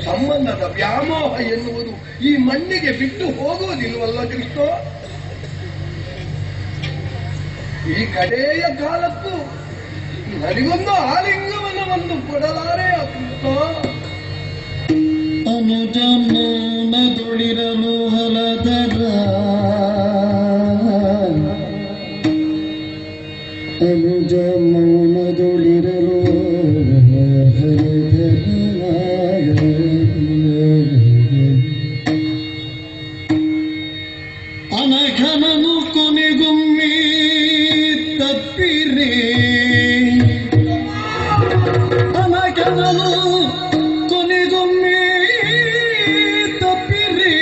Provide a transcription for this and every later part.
ಸಂಬಂಧದ ವ್ಯಾಮೋಹ ಎನ್ನುವುದು ಈ ಮಣ್ಣಿಗೆ ಬಿಟ್ಟು ಹೋಗುವುದಿಲ್ವಲ್ಲ ಕೃಷ್ಣ. ಈ ಕಡೆಯ ಕಾಲಕ್ಕೂ ನನಗೊಂದು ಆಲಿಂಗವನವನ್ನು ಕೊಡಲಾರೆ ಕೃಷ್ಣ. ಅನುಜಮನದುಳಿರಲು ಹಲದರ ಅನುಜಮನದುಳಿರಲು ಅನಘನನು ಕೊನೆಗೊಮ್ಮೆ ತಪ್ಪಿರೇ ಅನಘನನು ಕೊನೆಗೊಮ್ಮೆ ತಪ್ಪಿರೇ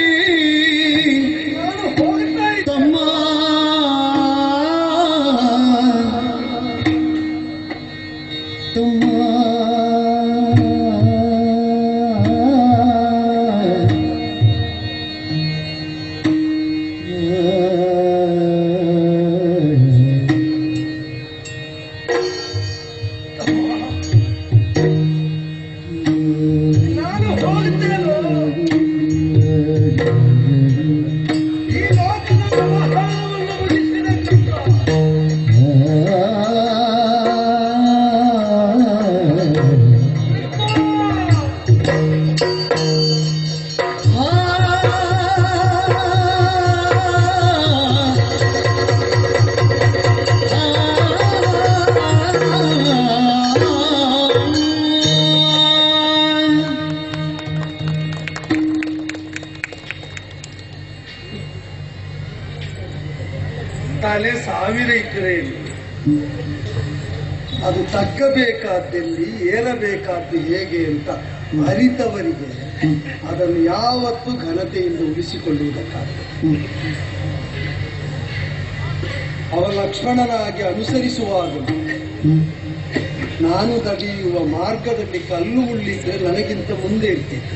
ತಮ್ಮ ತಮ್ಮ ತಲೆ 1000 ಇದ್ದರೆ ಅದು ತಗ್ಗಬೇಕಾದಲ್ಲಿ ಏರಬೇಕಾದ್ದು ಹೇಗೆ ಅಂತ ಅರಿತವರಿಗೆ ಅದನ್ನು ಯಾವತ್ತೂ ಘನತೆಯಿಂದ ಉಳಿಸಿಕೊಳ್ಳುವುದಕ್ಕಾಗ್ತದೆ. ಅವ ಲಕ್ಷ್ಮಣನಾಗಿ ಅನುಸರಿಸುವಾಗ ನಾನು ತಡೆಯುವ ಮಾರ್ಗದಲ್ಲಿ ಕಲ್ಲು ಮುಳ್ಳಿದ್ರೆ ನನಗಿಂತ ಮುಂದೆ ಇರ್ತಿದ್ದೆ.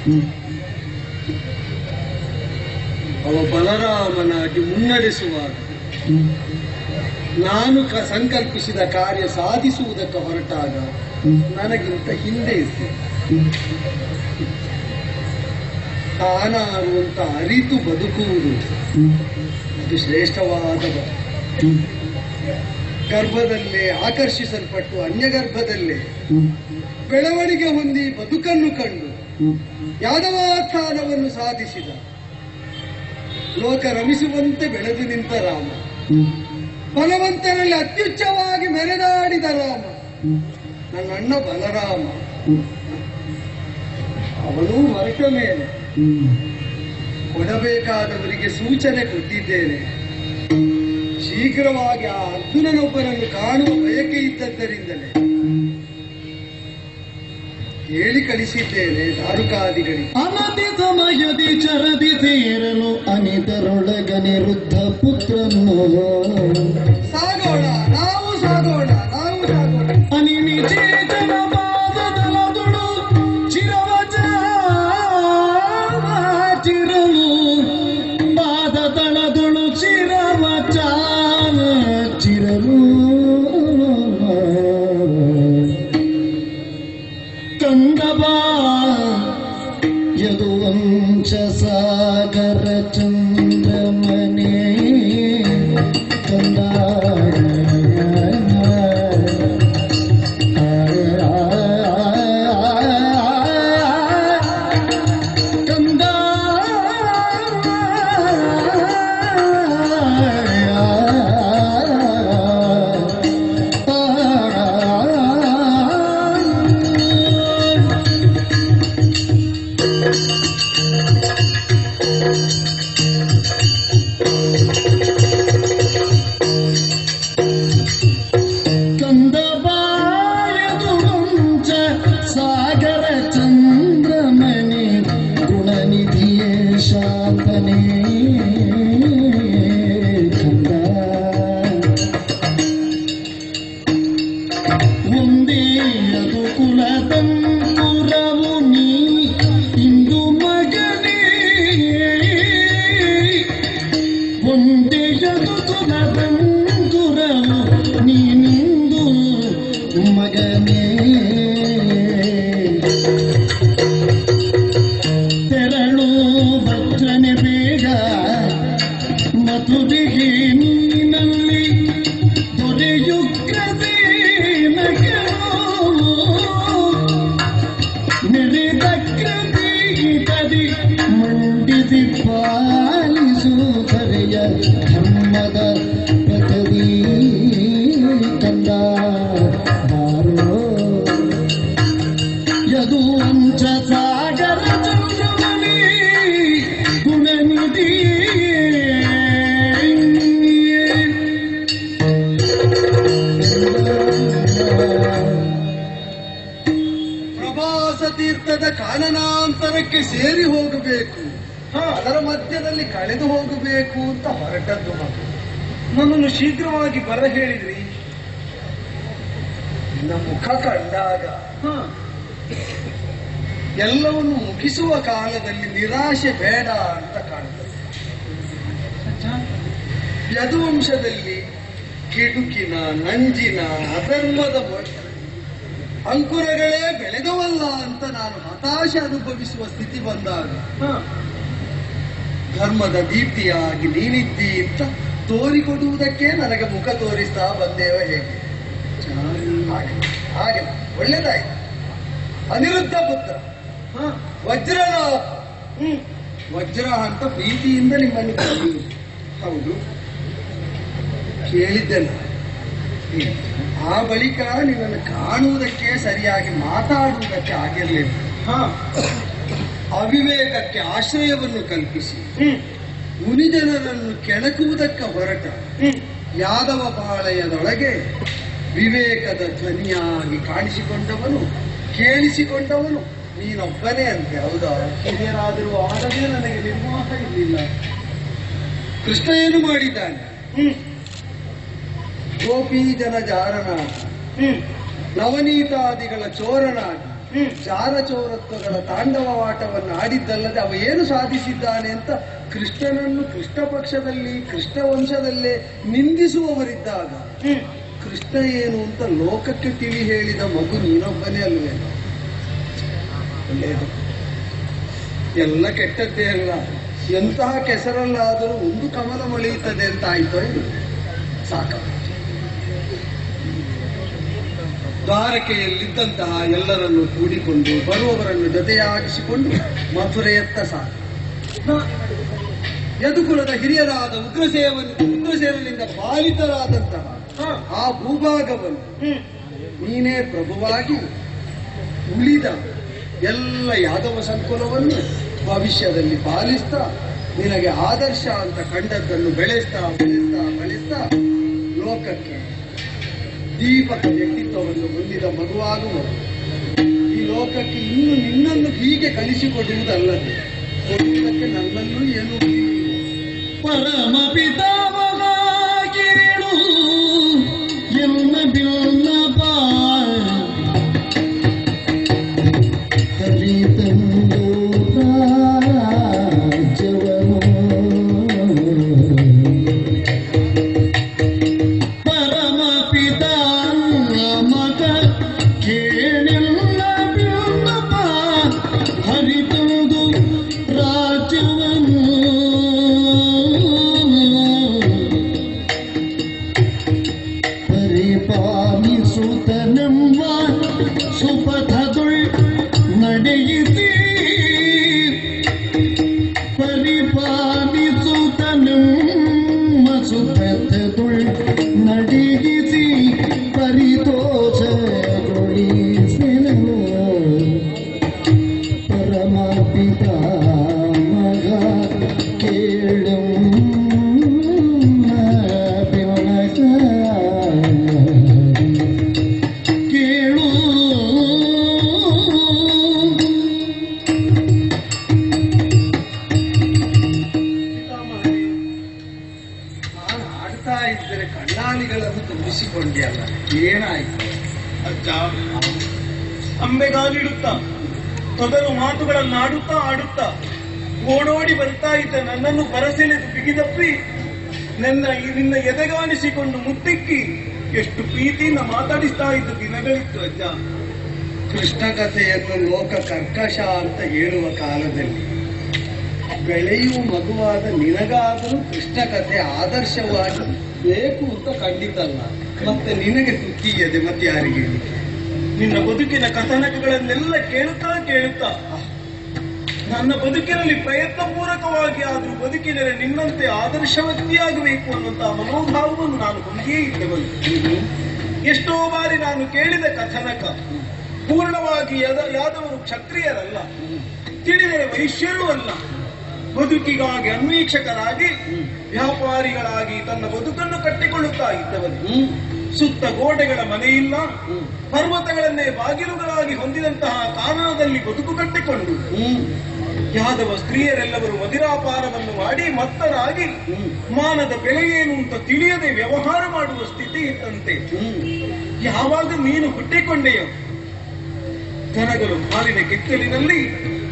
ಅವ ಬಲರಾಮನಾಗಿ ಮುನ್ನಡೆಸುವಾಗ ನಾನು ಸಂಕಲ್ಪಿಸಿದ ಕಾರ್ಯ ಸಾಧಿಸುವುದಕ್ಕೆ ಹೊರಟಾಗ ನನಗಿಂತ ಹಿಂದೆ ಇರ್ತದೆ. ತಾನಾರು ಅಂತ ಅರಿತು ಬದುಕುವುದು ಅದು ಶ್ರೇಷ್ಠವಾದ ಗರ್ಭದಲ್ಲೇ ಆಕರ್ಷಿಸಲ್ಪಟ್ಟು ಅನ್ಯಗರ್ಭದಲ್ಲೇ ಬೆಳವಣಿಗೆ ಹೊಂದಿ ಬದುಕನ್ನು ಕಂಡು ಯಾದವಾಸ್ಥಾನವನ್ನು ಸಾಧಿಸಿದ ಲೋಕ ರಮಿಸುವಂತೆ ಬೆಳೆದು ನಿಂತ ರಾಮ, ಬಲವಂತರಲ್ಲಿ ಅತ್ಯುಚ್ಚವಾಗಿ ಮೆರೆದಾಡಿದ ರಾಮ, ನನ್ನ ಅಣ್ಣ ಬಲರಾಮ. ಅವನು ಹೊರಟ ಮೇಲೆ ಕೊಡಬೇಕಾದವರಿಗೆ ಸೂಚನೆ ಕೊಟ್ಟಿದ್ದೇನೆ. ಶೀಘ್ರವಾಗಿ ಆ ಅರ್ಜುನನೊಬ್ಬನನ್ನು ಕಾಣುವ ಬಯಕೆ ಇದ್ದದ್ದರಿಂದಲೇ ಹೇಳಿ ಕಳಿಸಿದ್ದೇನೆ ದಾರುಕಾದಿಗಳಿಗೆ. ಅನತಿ ಸಮಯದಿ ಚರದಿ ಸೇರಲು ಅನಿತರೊಳಗನಿರುದ್ಧ ಪುತ್ರನು ಸಾಗೋಣ ನಾವು ಸಾಗೋಣ ನಾವು ಸಾಗೋಣ ಅನಿಮಿಚೇತನ ಪಾದದಲದುಳು ಚಿರಲು ಪಾದದಳದುಳು ಚಿರಲು ಕಂದಬಾ ಯದುವಂಶ ಸಾಗರ ಚಂದ್ರಮನೆ ಕಂದ ಪ್ರಭಾಸ ತೀರ್ಥದ ಕಾನನಾಂತರಕ್ಕೆ ಸೇರಿ ಹೋಗಬೇಕು, ಅದರ ಮಧ್ಯದಲ್ಲಿ ಕಳೆದು ಹೋಗಬೇಕು ಅಂತ ಹೊರಟದ್ದು ಮಗು. ನನ್ನನ್ನು ಶೀಘ್ರವಾಗಿ ಬರ ಹೇಳಿದ್ರಿ. ನಿನ್ನ ಮುಖ ಕಂಡಾಗ ಎಲ್ಲವನ್ನು ಮುಗಿಸುವ ಕಾಲದಲ್ಲಿ ನಿರಾಶೆ ಬೇಡ ಅಂತ ಕಾಣ್ತದೆ. ಯದುವಂಶದಲ್ಲಿ ಕಿಡುಕಿನ, ನಂಜಿನ, ಅಧರ್ಮದ ಅಂಕುರಗಳೇ ಬೆಳೆದವಲ್ಲ ಅಂತ ನಾನು ಹತಾಶೆ ಅನುಭವಿಸುವ ಸ್ಥಿತಿ ಬಂದಾಗ ಧರ್ಮದ ದೀಪ್ತಿಯಾಗಿ ನೀನಿದ್ದಿ ಅಂತ ತೋರಿಕೊಡುವುದಕ್ಕೆ ನನಗೆ ಮುಖ ತೋರಿಸ್ತಾ ಬಂದೇವ ಹೇಗೆ? ಹಾಗೆ ಒಳ್ಳೆದಾಯ್ತು. ಅನಿರುದ್ಧ ಪುತ್ರ ವಜ್ರನ ವಜ್ರ ಅಂತ ಪ್ರೀತಿಯಿಂದ ನಿಮ್ಮನ್ನು ಕರೆಯುವುದು. ಹೌದು, ಕೇಳಿದ್ದೆಲ್ಲ. ಆ ಬಳಿಕ ನಿನ್ನನ್ನು ಕಾಣುವುದಕ್ಕೆ, ಸರಿಯಾಗಿ ಮಾತಾಡುವುದಕ್ಕೆ ಆಗಿರಲಿಲ್ಲ. ಅವಿವೇಕಕ್ಕೆ ಆಶ್ರಯವನ್ನು ಕಲ್ಪಿಸಿ ಮುನಿಜನರನ್ನು ಕೆಣಕುವುದಕ್ಕೆ ಹೊರಟ ಯಾದವ ಪಾಳಯದೊಳಗೆ ವಿವೇಕದ ಧ್ವನಿಯಾಗಿ ಕಾಣಿಸಿಕೊಂಡವನು, ಕೇಳಿಸಿಕೊಂಡವನು ನೀನೊಬ್ಬನೇ ಅಂತೆ. ಹೌದಾ? ಹಿರಿಯರಾದರೂ ಆಗದೇ ನನಗೆ ನಿರ್ವಾಹ ಇರಲಿಲ್ಲ. ಕೃಷ್ಣ ಏನು ಮಾಡಿದ್ದಾನೆ? ಗೋಪಿ ಜನ ಜಾರನಾಗಿ, ನವನೀತಾದಿಗಳ ಚೋರನಾಗಿ, ಜಾರಚೋರತ್ವಗಳ ತಾಂಡವವಾಟವನ್ನು ಆಡಿದ್ದಲ್ಲದೆ ಅವ ಏನು ಸಾಧಿಸಿದ್ದಾನೆ ಅಂತ ಕೃಷ್ಣನನ್ನು ಕೃಷ್ಣ ಪಕ್ಷದಲ್ಲಿ, ಕೃಷ್ಣ ವಂಶದಲ್ಲೇ ನಿಂದಿಸುವವರಿದ್ದಾಗ ಕೃಷ್ಣ ಏನು ಅಂತ ಲೋಕಕ್ಕೆ ತಿಳಿ ಹೇಳಿದ ಮಗು ನೀನೊಬ್ಬನೇ ಅಲ್ವೇ? ಒಳ್ಳೆಯದು. ಎಲ್ಲ ಕೆಟ್ಟದ್ದೇ ಅಲ್ಲ. ಎಂತಹ ಕೆಸರಲ್ಲಾದರೂ ಒಂದು ಕಮಲ ಮೊಳೆಯುತ್ತದೆ ಅಂತ ಆಯ್ತೋ ಇದು ಸಾಕ. ದ್ವಾರಕೆಯಲ್ಲಿದ್ದಂತಹ ಎಲ್ಲರನ್ನು ಕೂಡಿಕೊಂಡು ಬರುವವರನ್ನು ಜೊತೆಯಾಗಿಸಿಕೊಂಡು ಮಥುರೆಯತ್ತ ಸಾಕ. ಯದುಕುಲದ ಹಿರಿಯರಾದ ಉಗ್ರಸೇನನಿಂದ ಪಾಲಿತರಾದಂತಹ ಆ ಭೂಭಾಗವನ್ನು ನೀನೇ ಪ್ರಭುವಾಗಿ ಉಳಿದ ಎಲ್ಲ ಯಾದವ ಸಂಕುಲವನ್ನು ಭವಿಷ್ಯದಲ್ಲಿ ಪಾಲಿಸ್ತಾ ನಿನಗೆ ಆದರ್ಶ ಅಂತ ಕಂಡದ್ದನ್ನು ಬೆಳೆಸ್ತಾ ಬೆಳೆಸ್ತಾ ಬೆಳೆಸ್ತಾ ಲೋಕಕ್ಕೆ ದೀಪಕ ವ್ಯಕ್ತಿತ್ವವನ್ನು ಹೊಂದಿದ ಮಗುವಾಗುವುದು. ಈ ಲೋಕಕ್ಕೆ ಇನ್ನು ನಿನ್ನನ್ನು ಹೀಗೆ ಕಲಿಸಿಕೊಡುವುದಲ್ಲದೆ ಕೊಡುವುದಕ್ಕೆ ನನ್ನಲ್ಲೂ ಏನು ಪರಮ ಪಿತಾಮಹ ಕೇಳು ಎನ್ನ ಬಿಲ್ನ ಕಲಿತಂದು ರಾಜ್ಯವನು ಪರಮ ಪಿತಾಮಹ ಕೇಳೆಲ್ಲ ಬಿಲ್ನ ಹರಿತಂದು ರಾಜ್ಯವನು ಪರಿಪಾಲಿಸುತ್ತನೆಂಬ ಸುಪಥದುಳ್ ನಡೆಯಿತಿ ಪರಿಪಾಲಿಸುತ್ತನೆಂಬ ಸುಪಥದುಳ್ ನಡೆಯಿಸಿ ಪರಿತೋಷಗೊಳಿಸೆನು ಪರಮ ಪಿತಾಮಹ ಕೇಳು ಕೇಳು. ನಾನು ಆಡ್ತಾ ಇದ್ದರೆ ಕಣ್ಣಾಲಿಗಳನ್ನು ತುಂಬಿಸಿಕೊಂಡೆಯಲ್ಲ, ಏನಾಯ್ತು? ಅಜ್ಜ ಅಂಬೆಗಾಲಿಡುತ್ತಾ ತೊದಲು ಮಾತುಗಳನ್ನಾಡುತ್ತಾ ಆಡುತ್ತಾ ಓಡೋಡಿ ಬರ್ತಾ ಇದ್ದ ನನ್ನನ್ನು ಬರಸೆಳೆದು ಬಿಗಿದಪ್ಪಿ ನಿನ್ನ ಎದೆಗಾಣಿಸಿಕೊಂಡು ಮುತ್ತಿಕ್ಕಿ ಎಷ್ಟು ಪ್ರೀತಿಯಿಂದ ಮಾತಾಡಿಸ್ತಾ ಇದ್ದ ದಿನಗಳಿತ್ತು ಅಜ್ಜ. ಕೃಷ್ಣ ಕಥೆಯನ್ನು ಲೋಕ ಕರ್ಕಶ ಅಂತ ಹೇಳುವ ಕಾಲದಲ್ಲಿ ಬೆಳೆಯುವ ಮಗುವಾದ ನಿನಗಾದರೂ ಕೃಷ್ಣ ಕಥೆ ಆದರ್ಶವಾಗಿ ಬೇಕು ಅಂತ ಖಂಡಿತಲ್ಲ. ಮತ್ತೆ ನಿನಗೆ ತುತ್ತಿಯದೆ ಮತ್ತೆ ಯಾರಿಗೆ? ನಿನ್ನ ಬದುಕಿನ ಕಥನಕಗಳನ್ನೆಲ್ಲ ಕೇಳುತ್ತಾ ಕೇಳುತ್ತಾ ನನ್ನ ಬದುಕಿನಲ್ಲಿ ಪ್ರಯತ್ನ ಪೂರ್ವಕವಾಗಿ ಆದರೂ ಬದುಕಿನಲ್ಲಿ ನಿನ್ನಂತೆ ಆದರ್ಶವತಿಯಾಗಬೇಕು ಅನ್ನುವಂತಹ ಮನೋಭಾವವನ್ನು ನಾನು ಹೊಂದಿಯೇ ಇದ್ದವನು. ಎಷ್ಟೋ ಬಾರಿ ನಾನು ಕೇಳಿದ ಕಥನಕ ಪೂರ್ಣವಾಗಿ ಯಾದವರು ಕ್ಷತ್ರಿಯರಲ್ಲ, ತಿಳಿದರೆ ವೈಶ್ಯರೂ ಅಲ್ಲ, ಬದುಕಿಗಾಗಿ ಅನ್ವೀಕ್ಷಕರಾಗಿ ವ್ಯಾಪಾರಿಗಳಾಗಿ ತನ್ನ ಬದುಕನ್ನು ಕಟ್ಟಿಕೊಳ್ಳುತ್ತಾ ಇದ್ದವರು. ಸುತ್ತ ಗೋಡೆಗಳ ಮನೆಯಿಲ್ಲ, ಪರ್ವತಗಳನ್ನೇ ಬಾಗಿಲುಗಳಾಗಿ ಹೊಂದಿದಂತಹ ಕಾನನದಲ್ಲಿ ಬದುಕು ಕಟ್ಟಿಕೊಂಡು ಯಾದವ ಸ್ತ್ರೀಯರೆಲ್ಲವರು ಮದಿರಾಪಾನವನ್ನು ಮಾಡಿ ಮತ್ತರಾಗಿ ಮಾನದ ಬೆಲೆ ಏನು ಅಂತ ತಿಳಿಯದೆ ವ್ಯವಹಾರ ಮಾಡುವ ಸ್ಥಿತಿ ಇತ್ತಂತೆ. ಯಾವಾಗ ನೀನು ಹುಟ್ಟಿಕೊಂಡೆಯೋ ದನಗಳು ಹಾಲಿನ ಕೆತ್ತಲಿನಲ್ಲಿ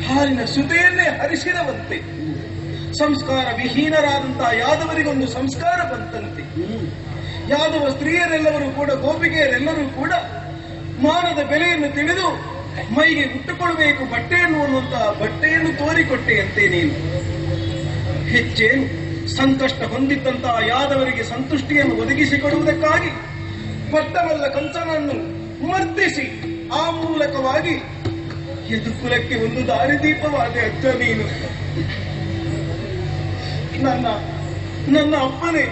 ಹಾಲಿನ ಸುತೆಯನ್ನೇ ಹರಿಸಿದವಂತೆ. ಸಂಸ್ಕಾರ ವಿಹೀನರಾದಂತಹ ಯಾದವರಿಗೊಂದು ಸಂಸ್ಕಾರ ಬಂತಂತೆ. ಯಾದವ ಸ್ತ್ರೀಯರೆಲ್ಲರೂ ಕೂಡ, ಗೋಪಿಗೆಯರೆಲ್ಲರೂ ಕೂಡ ಮಾನದ ಬೆಲೆಯನ್ನು ತಿಳಿದು ಮೈಗೆ ಉಟ್ಟುಕೊಳ್ಬೇಕು ಬಟ್ಟೆಯನ್ನು ಅನ್ನುವಂತಹ ಬಟ್ಟೆಯನ್ನು ತೋರಿಕೊಟ್ಟೆಯಂತೆ. ನೀನು ಹೆಚ್ಚೇನು ಸಂಕಷ್ಟ ಹೊಂದಿದ್ದಂತಹ ಯಾದವರಿಗೆ ಸಂತುಷ್ಟಿಯನ್ನು ಒದಗಿಸಿಕೊಡುವುದಕ್ಕಾಗಿ ಪಟ್ಟವಲ್ಲ ಕಂಚನನ್ನು ಮರ್ದಿಸಿ ಆ ಮೂಲಕವಾಗಿ ಯದುಕುಲಕ್ಕೆ ಒಂದು ದಾರಿದೀಪವಾದ ಅಜ್ಜ ನೀನು. ನನ್ನ ಅಪ್ಪನೇ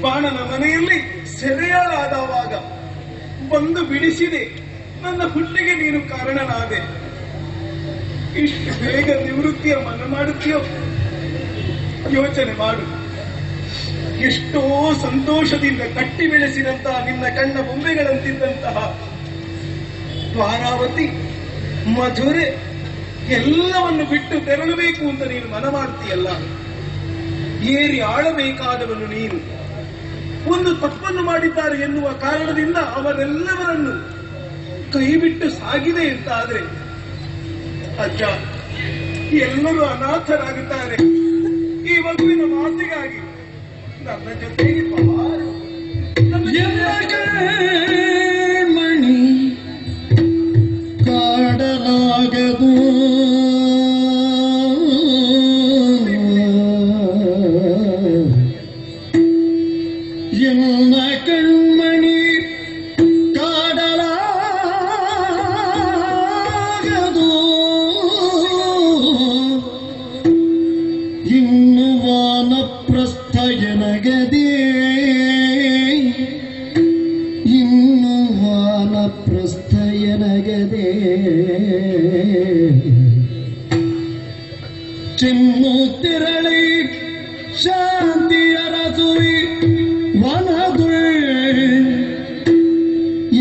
ಬಾಣನ ಮನೆಯಲ್ಲಿ ಸೆರೆಯಾಳಾದವಾಗ ಬಂದು ಬಿಡಿಸಿದೆ. ನನ್ನ ಹುಟ್ಟಿಗೆ ನೀನು ಕಾರಣನಾದೆ. ಇಷ್ಟು ಬೇಗ ನಿವೃತ್ತಿಯ ಮನ ಮಾಡುತ್ತೀಯೋ ಯೋಚನೆ ಮಾಡು. ಎಷ್ಟೋ ಸಂತೋಷದಿಂದ ಕಟ್ಟಿ ಬೆಳೆಸಿದಂತಹ ನಿನ್ನ ಕಣ್ಣ ಬೊಂಬೆಗಳಂತಿದ್ದಂತಹ ದ್ವಾರಾವತಿ, ಮಧುರೆ ಎಲ್ಲವನ್ನು ಬಿಟ್ಟು ತೆರಳಬೇಕು ಅಂತ ನೀನು ಮನ ಮಾಡ್ತೀಯಲ್ಲ. ಏರಿ ಆಳಬೇಕಾದವನು ನೀನು. ಒಂದು ತಪ್ಪನ್ನು ಮಾಡಿದ್ದಾರೆ ಎನ್ನುವ ಕಾರಣದಿಂದ ಅವರೆಲ್ಲವರನ್ನು ಕೈಬಿಟ್ಟು ಸಾಗಿದೆ ಅಂತ ಆದ್ರೆ ಅಜ್ಜ ಎಲ್ಲರೂ ಅನಾಥರಾಗುತ್ತಾರೆ. ಈ ಮಗುವಿನ ಮಾತಿಗಾಗಿ ನನ್ನ ಜೊತೆಗೆ ಮಣಿ ಕಾಡಲಾಗದು ಎಲ್ಲ ಕಣ್ಮಣಿ ಕಾಡಲಾಗದು. ಇನ್ನು ವಾನಪ್ರಸ್ಥ ಎನಗದೆ, ಇನ್ನು ವಾನಪ್ರಸ್ಥ ಎನಗದೆ. ಚಿನ್ನು ತಿರಳಿ ಶಾಂತಿಯ ರಸುವಿ ವನದುಳ್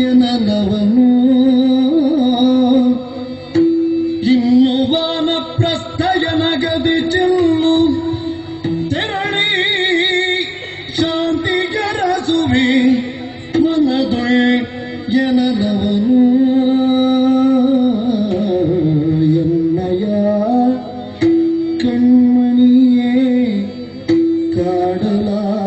ಎನಲವನು. ಇನ್ನು ವಾನಪ್ರಸ್ಥ ಎನಗದೆ ಚಿನ್ನು ತಿರಳಿ ಶಾಂತಿಯ ರಸುವಿ ವನದುಳ್ ಎನಲವನು. ಎನ್ನಯ ಕಣ್ಮಣಿಯೇ ಕಾಡಲಾಗದು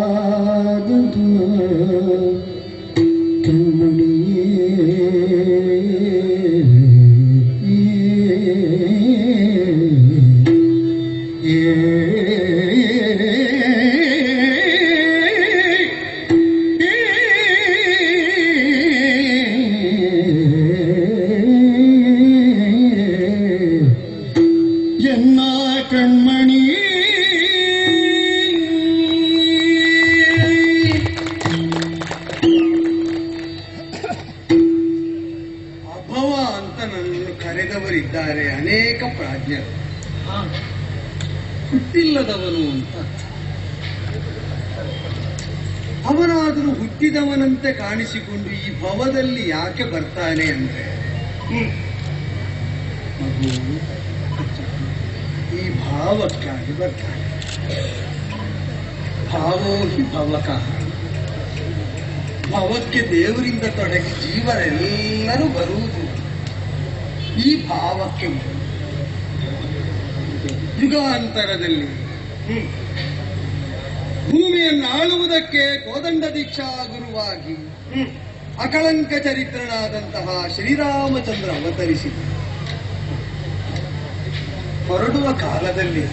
ಎನ್ನ ಕಣ್ಮಣಿ. ಅಭವ ಅಂತ ನನ್ನನ್ನು ಕರೆದವರಿದ್ದಾರೆ ಅನೇಕ ಪ್ರಾಜ್ಞರು. ಹುಟ್ಟಿಲ್ಲದವನು ಅಂತ. ಅವನಾದರೂ ಹುಟ್ಟಿದವನಂತೆ ಕಾಣಿಸಿಕೊಂಡು ಈ ಭವದಲ್ಲಿ ಯಾಕೆ ಬರ್ತಾನೆ ಅಂದ್ರೆ, ಮಗು ಈ ಭಾವಕ್ಕಾಗಿ ಬರ್ತಾನೆ. ಭಾವೋ ಹಿ ಭವಕ. ಭವಕ್ಕೆ ದೇವರಿಂದ ತೊಡಗಿ ಜೀವರೆಲ್ಲರೂ ಬರುವುದು ಈ ಭಾವಕ್ಕೆ. ಯುಗಾಂತರದಲ್ಲಿ ಭೂಮಿಯನ್ನು ಆಳುವುದಕ್ಕೆ ಕೋದಂಡ ದೀಕ್ಷಾ ಗುರುವಾಗಿ ಅಕಳಂಕ ಚರಿತ್ರನಾದಂತಹ ಶ್ರೀರಾಮಚಂದ್ರ ಅವತರಿಸಿದ. ಹೊರಡುವ ಕಾಲದಲ್ಲಿ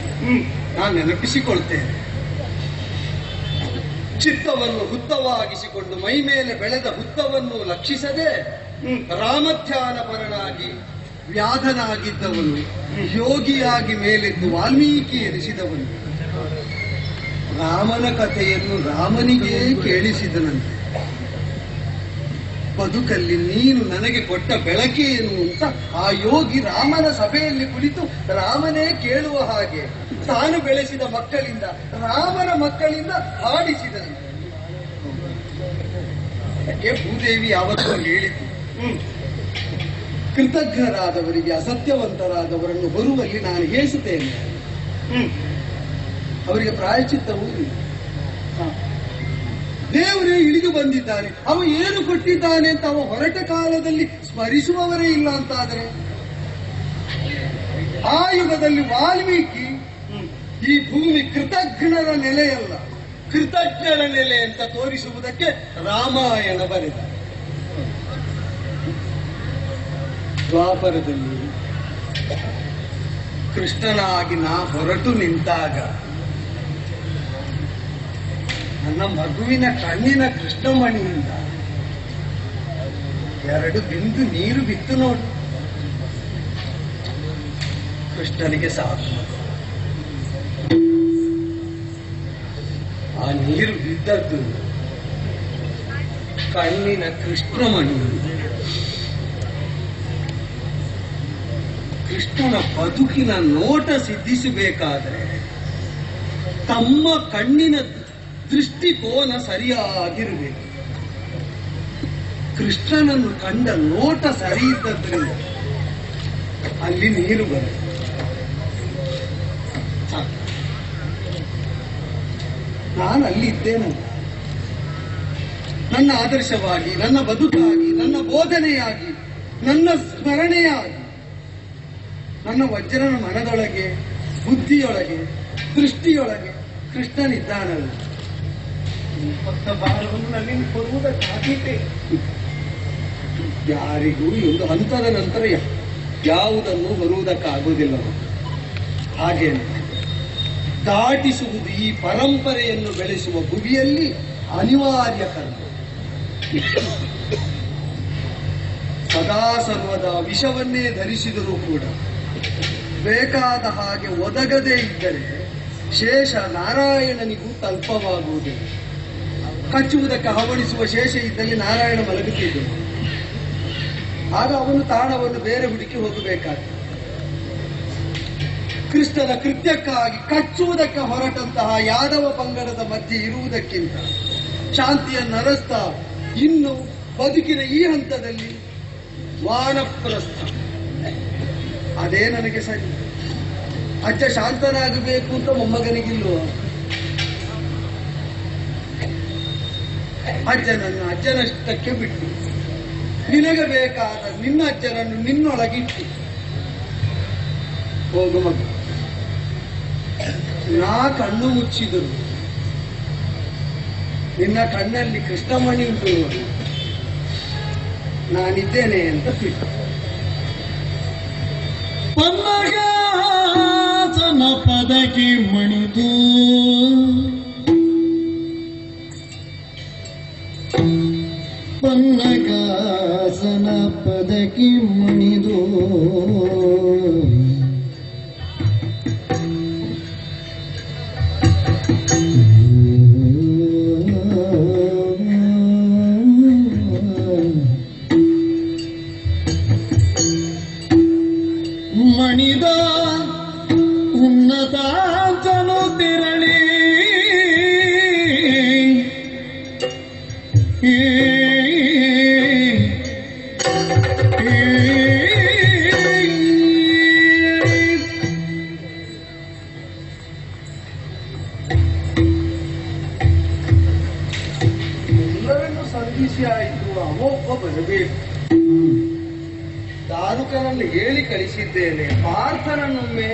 ನಾನು ನೆನಪಿಸಿಕೊಳ್ತೇನೆ. ಚಿತ್ತವನ್ನು ಹುತ್ತವಾಗಿಸಿಕೊಂಡು ಮೈ ಮೇಲೆ ಬೆಳೆದ ಹುತ್ತವನ್ನು ಲಕ್ಷಿಸದೆ ರಾಮಧ್ಯಾನ ಪರನಾಗಿ ವ್ಯಾಧನಾಗಿದ್ದವನು ಯೋಗಿಯಾಗಿ ಮೇಲೆದ್ದು ವಾಲ್ಮೀಕಿ ಎನಿಸಿದವನು ರಾಮನ ಕಥೆಯನ್ನು ರಾಮನಿಗೆ ಕೇಳಿಸಿದನಂತೆ. ಬದುಕಲ್ಲಿ ನೀನು ನನಗೆ ಕೊಟ್ಟ ಬೆಳಕೇನು ಅಂತ ಆ ಯೋಗಿ ರಾಮನ ಸಭೆಯಲ್ಲಿ ಕುಳಿತು ರಾಮನೇ ಕೇಳುವ ಹಾಗೆ ತಾನು ಬೆಳೆಸಿದ ಮಕ್ಕಳಿಂದ, ರಾಮನ ಮಕ್ಕಳಿಂದ ಹಾಡಿಸಿದನು. ಅದಕ್ಕೆ ಭೂದೇವಿ ಯಾವತ್ತೂ ಹೇಳಿದ್ದು ಹ್ಮ್ ಕೃತಜ್ಞರಾದವರಿಗೆ ಅಸತ್ಯವಂತರಾದವರನ್ನು ಬರುವಲ್ಲಿ ನಾನು ಹೇಸುತ್ತೇನೆ. ಹ್ಮ್ ಅವರಿಗೆ ಪ್ರಾಯಶ್ಚಿತ್ತವೂ ಇಲ್ಲ. ದೇವರೇ ಇಳಿದು ಬಂದಿದ್ದಾನೆ, ಅವ ಏನು ಕೊಟ್ಟಿದ್ದಾನೆ ಅಂತ ಅವ ಹೊರಟ ಕಾಲದಲ್ಲಿ ಸ್ಮರಿಸುವವರೇ ಇಲ್ಲ ಅಂತಾದರೆ, ಆ ಯುಗದಲ್ಲಿ ವಾಲ್ಮೀಕಿ ಈ ಭೂಮಿ ಕೃತಜ್ಞರ ನೆಲೆಯಲ್ಲ, ಕೃತಜ್ಞರ ನೆಲೆ ಅಂತ ತೋರಿಸುವುದಕ್ಕೆ ರಾಮಾಯಣ ಬರೆದ. ದ್ವಾಪರದಲ್ಲಿ ಕೃಷ್ಣನಾಗಿ ನಾ ಹೊರಟು ನಿಂತಾಗ ನನ್ನ ಮಗುವಿನ ಕಣ್ಣಿನ ಕೃಷ್ಣಮಣಿಯಿಂದ 2 ಬಿಂದು ನೀರು ಬಿತ್ತು ನೋಡಿ. ಕೃಷ್ಣನಿಗೆ ಸಾಕು. ಆ ನೀರು ಬಿದ್ದದ್ದು ಕಣ್ಣಿನ ಕೃಷ್ಣಮಣಿಯಿಂದ. ಕೃಷ್ಣನ ಬದುಕಿನ ನೋಟ ಸಿದ್ಧಿಸಬೇಕಾದರೆ ತಮ್ಮ ಕಣ್ಣಿನ ದೃಷ್ಟಿಕೋನ ಸರಿಯಾಗಿರಬೇಕು. ಕೃಷ್ಣನನ್ನು ಕಂಡ ನೋಟ ಸರಿ ಇದ್ದದ್ರಿಂದ ಅಲ್ಲಿ ನೀರು ಬರುತ್ತೆ. ನಾನು ಅಲ್ಲಿ ಇದ್ದೇನಲ್ಲ, ನನ್ನ ಆದರ್ಶವಾಗಿ, ನನ್ನ ಬದುಕಾಗಿ, ನನ್ನ ಬೋಧನೆಯಾಗಿ, ನನ್ನ ಸ್ಮರಣೆಯಾಗಿ, ನನ್ನ ವಜ್ರನ ಮನದೊಳಗೆ, ಬುದ್ಧಿಯೊಳಗೆ, ದೃಷ್ಟಿಯೊಳಗೆ ಕೃಷ್ಣನಿದ್ದಾನಲ್ಲ. ಹೊತ್ತ ಭಾರವನ್ನು ನನ್ನಿಂದ ಕೊಡುವುದಕ್ಕಾಗೀತೆ. ಯಾರಿಗೂ ಈ ಒಂದು ಹಂತದ ನಂತರ ಯಾವುದನ್ನು ಬರುವುದಕ್ಕಾಗುವುದಿಲ್ಲ. ಹಾಗೆ ದಾಟಿಸುವುದು ಈ ಪರಂಪರೆಯನ್ನು ಬೆಳೆಸುವ ಗುರಿಯಲ್ಲಿ ಅನಿವಾರ್ಯ ಕರ್ಮ. ಸದಾ ಸರ್ವದ ವಿಷವನ್ನೇ ಧರಿಸಿದರೂ ಕೂಡ ಬೇಕಾದ ಹಾಗೆ ಒದಗದೇ ಇದ್ದರೆ ಶೇಷ ನಾರಾಯಣನಿಗೂ ತಲ್ಪವಾಗುವುದಿಲ್ಲ. ಕಚ್ಚುವುದಕ್ಕೆ ಹವಣಿಸುವ ಶೇಷ ಇದ್ದಲ್ಲಿ ನಾರಾಯಣ ಮಲಗುತ್ತಿದ್ದರು. ಆಗ ಅವನು ತಾಣವನ್ನು ಬೇರೆ ಹುಡುಕಿ ಹೋಗಬೇಕಾಗ್ತದೆ. ಕೃಷ್ಣನ ಕೃತ್ಯಕ್ಕಾಗಿ ಕಚ್ಚುವುದಕ್ಕೆ ಹೊರಟಂತಹ ಯಾದವ ಪಂಗಡದ ಮಧ್ಯೆ ಇರುವುದಕ್ಕಿಂತ ಶಾಂತಿಯನ್ನು ಅರಸ್ತಾ ಇನ್ನು ಬದುಕಿನ ಈ ಹಂತದಲ್ಲಿ ವಾನಪ್ರಸ್ಥ ಅದೇ ನನಗೆ ಸರಿ. ಅಜ್ಜ ಶಾಂತನಾಗಬೇಕು ಅಂತ ಮೊಮ್ಮಗನಿಗಿಲ್ವ? ಅಜ್ಜನನ್ನು ಅಜ್ಜನಷ್ಟಕ್ಕೆ ಬಿಟ್ಟು ನಿನಗೆ ಬೇಕಾದ ನಿನ್ನ ಅಜ್ಜನನ್ನು ನಿನ್ನೊಳಗಿಟ್ಟು ಹೋಗು ಮಗ. ನಾ ಕಣ್ಣು ಮುಚ್ಚಿದರು ನಿನ್ನ ಕಣ್ಣಲ್ಲಿ ಕೃಷ್ಣಮಣಿ ಉಂಟು, ನಾನಿದ್ದೇನೆ ಅಂತ ಬಿಟ್ಟು ಪನ್ನಗಾಸನ ಪದಕಿ ಮಣಿದು ಪನ್ನಗಾಸನ ಪದಕಿ ಮಣಿದು ಮಣಿದ ಉನ್ನತಾಂತನು ತಿರಳಿ ಎಲ್ಲರನ್ನು ಸಂಧಿಸಿ ಆಯಿತು. ಅವೊಬ್ಬ ಬರಬೇಕು. ದಾರುಕನನ್ನು ಹೇಳಿ ಕಳಿಸಿದ್ದೇನೆ, ಪಾರ್ಥನನ್ನೊಮ್ಮೆ.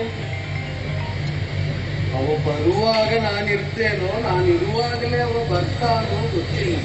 ಅವ ಬರುವಾಗ ನಾನಿರ್ತೇನೋ, ನಾನಿರುವಾಗಲೇ ಅವ ಬರ್ತಾನೋ ಗೊತ್ತಿಲ್ಲ.